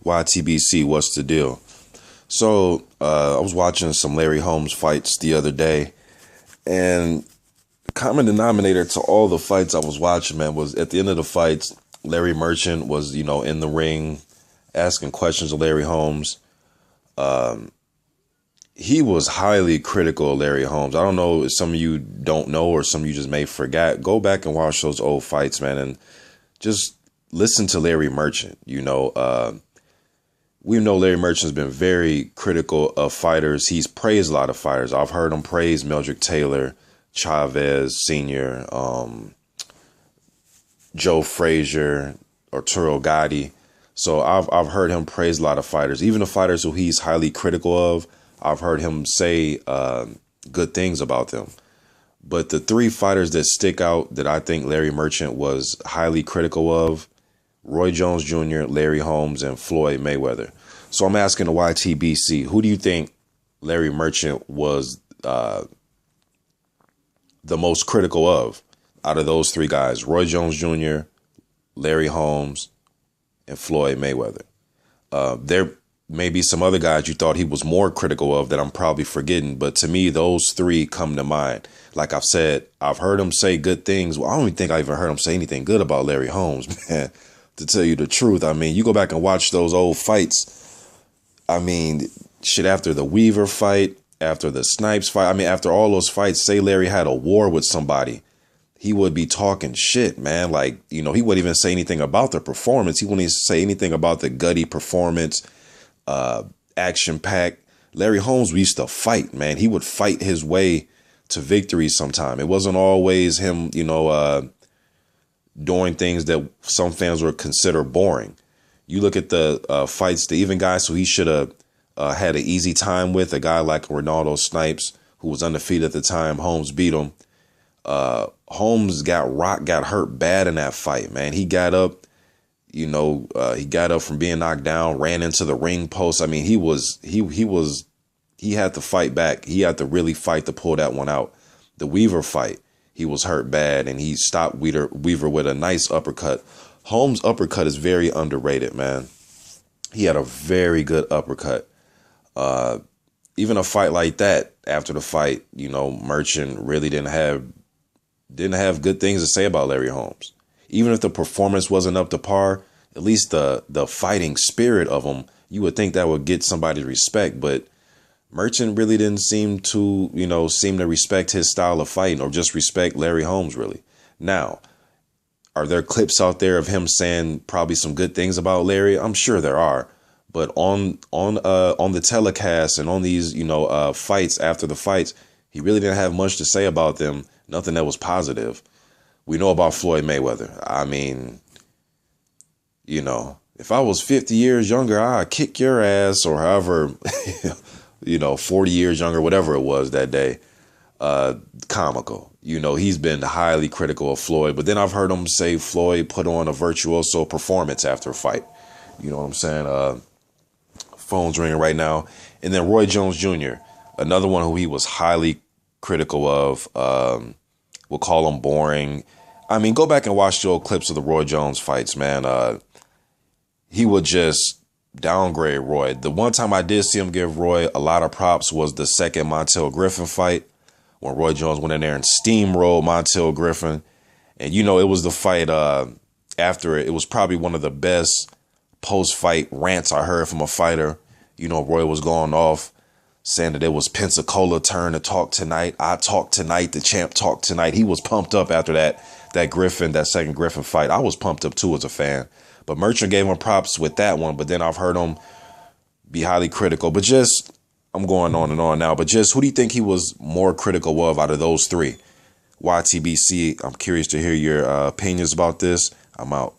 YTBC, what's the deal? So, I was watching some Larry Holmes fights the other day, and the common denominator to all the fights I was watching, man, was at the end of the fights, Larry Merchant was, in the ring asking questions of Larry Holmes. He was highly critical of Larry Holmes. I don't know if some of you don't know or some of you just may forget. Go back and watch those old fights, man, and just listen to Larry Merchant. We know Larry Merchant's been very critical of fighters. He's praised a lot of fighters. I've heard him praise Meldrick Taylor, Chavez Sr., Joe Frazier, Arturo Gatti. So I've heard him praise a lot of fighters. Even the fighters who he's highly critical of, I've heard him say good things about them. But the three fighters that stick out that I think Larry Merchant was highly critical of: Roy Jones Jr., Larry Holmes, and Floyd Mayweather. So I'm asking the YTBC, who do you think Larry Merchant was the most critical of out of those three guys? Roy Jones Jr., Larry Holmes, and Floyd Mayweather. There may be some other guys you thought he was more critical of that I'm probably forgetting, but to me, those three come to mind. Like I've said, I've heard him say good things. Well, I don't even think I even heard him say anything good about Larry Holmes, man. To tell you the truth, I mean, you go back and watch those old fights. I mean, shit, after the Weaver fight, after the Snipes fight, I mean, after all those fights, say Larry had a war with somebody, he would be talking shit, man. Like, he wouldn't even say anything about the performance. He wouldn't even say anything about the gutty performance, action-packed. Larry Holmes used to fight, man. He would fight his way to victory sometime. It wasn't always him, doing things that some fans would consider boring. You look at the fights, the even guys who he should have had an easy time with, a guy like Ronaldo Snipes, who was undefeated at the time. Holmes beat him. Holmes got hurt bad in that fight, man. He got up, he got up from being knocked down, ran into the ring post. I mean, he had to fight back. He had to really fight to pull that one out. The Weaver fight, he was hurt bad, and he stopped Weaver with a nice uppercut. Holmes' uppercut is very underrated, man. He had a very good uppercut. Even a fight like that, after the fight, Merchant really didn't have good things to say about Larry Holmes. Even if the performance wasn't up to par, at least the fighting spirit of him, you would think that would get somebody respect. But Merchant really didn't seem to respect his style of fighting, or just respect Larry Holmes, really. Now, are there clips out there of him saying probably some good things about Larry? I'm sure there are. But on the telecast and on these, fights after the fights, he really didn't have much to say about them. Nothing that was positive. We know about Floyd Mayweather. I mean, if I was 50 years younger, I'd kick your ass, or however, 40 years younger, whatever it was that day. Comical. He's been highly critical of Floyd, but then I've heard him say Floyd put on a virtuoso performance after a fight. You know what I'm saying? Phone's ringing right now. And then Roy Jones Jr., another one who he was highly critical of. We'll call him boring. I mean, go back and watch the old clips of the Roy Jones fights, man. He would just downgrade Roy. The one time I did see him give Roy a lot of props was the second Montel Griffin fight, when Roy Jones went in there and steamrolled Montel Griffin. And, it was the fight after it. It was probably one of the best post-fight rants I heard from a fighter. Roy was going off, saying that it was Pensacola turn to talk tonight. I talk tonight. The champ talk tonight. He was pumped up after that second Griffin fight. I was pumped up too as a fan. But Merchant gave him props with that one. But then I've heard him be highly critical. But just, I'm going on and on now. But just, who do you think he was more critical of out of those three? YTBC, I'm curious to hear your opinions about this. I'm out.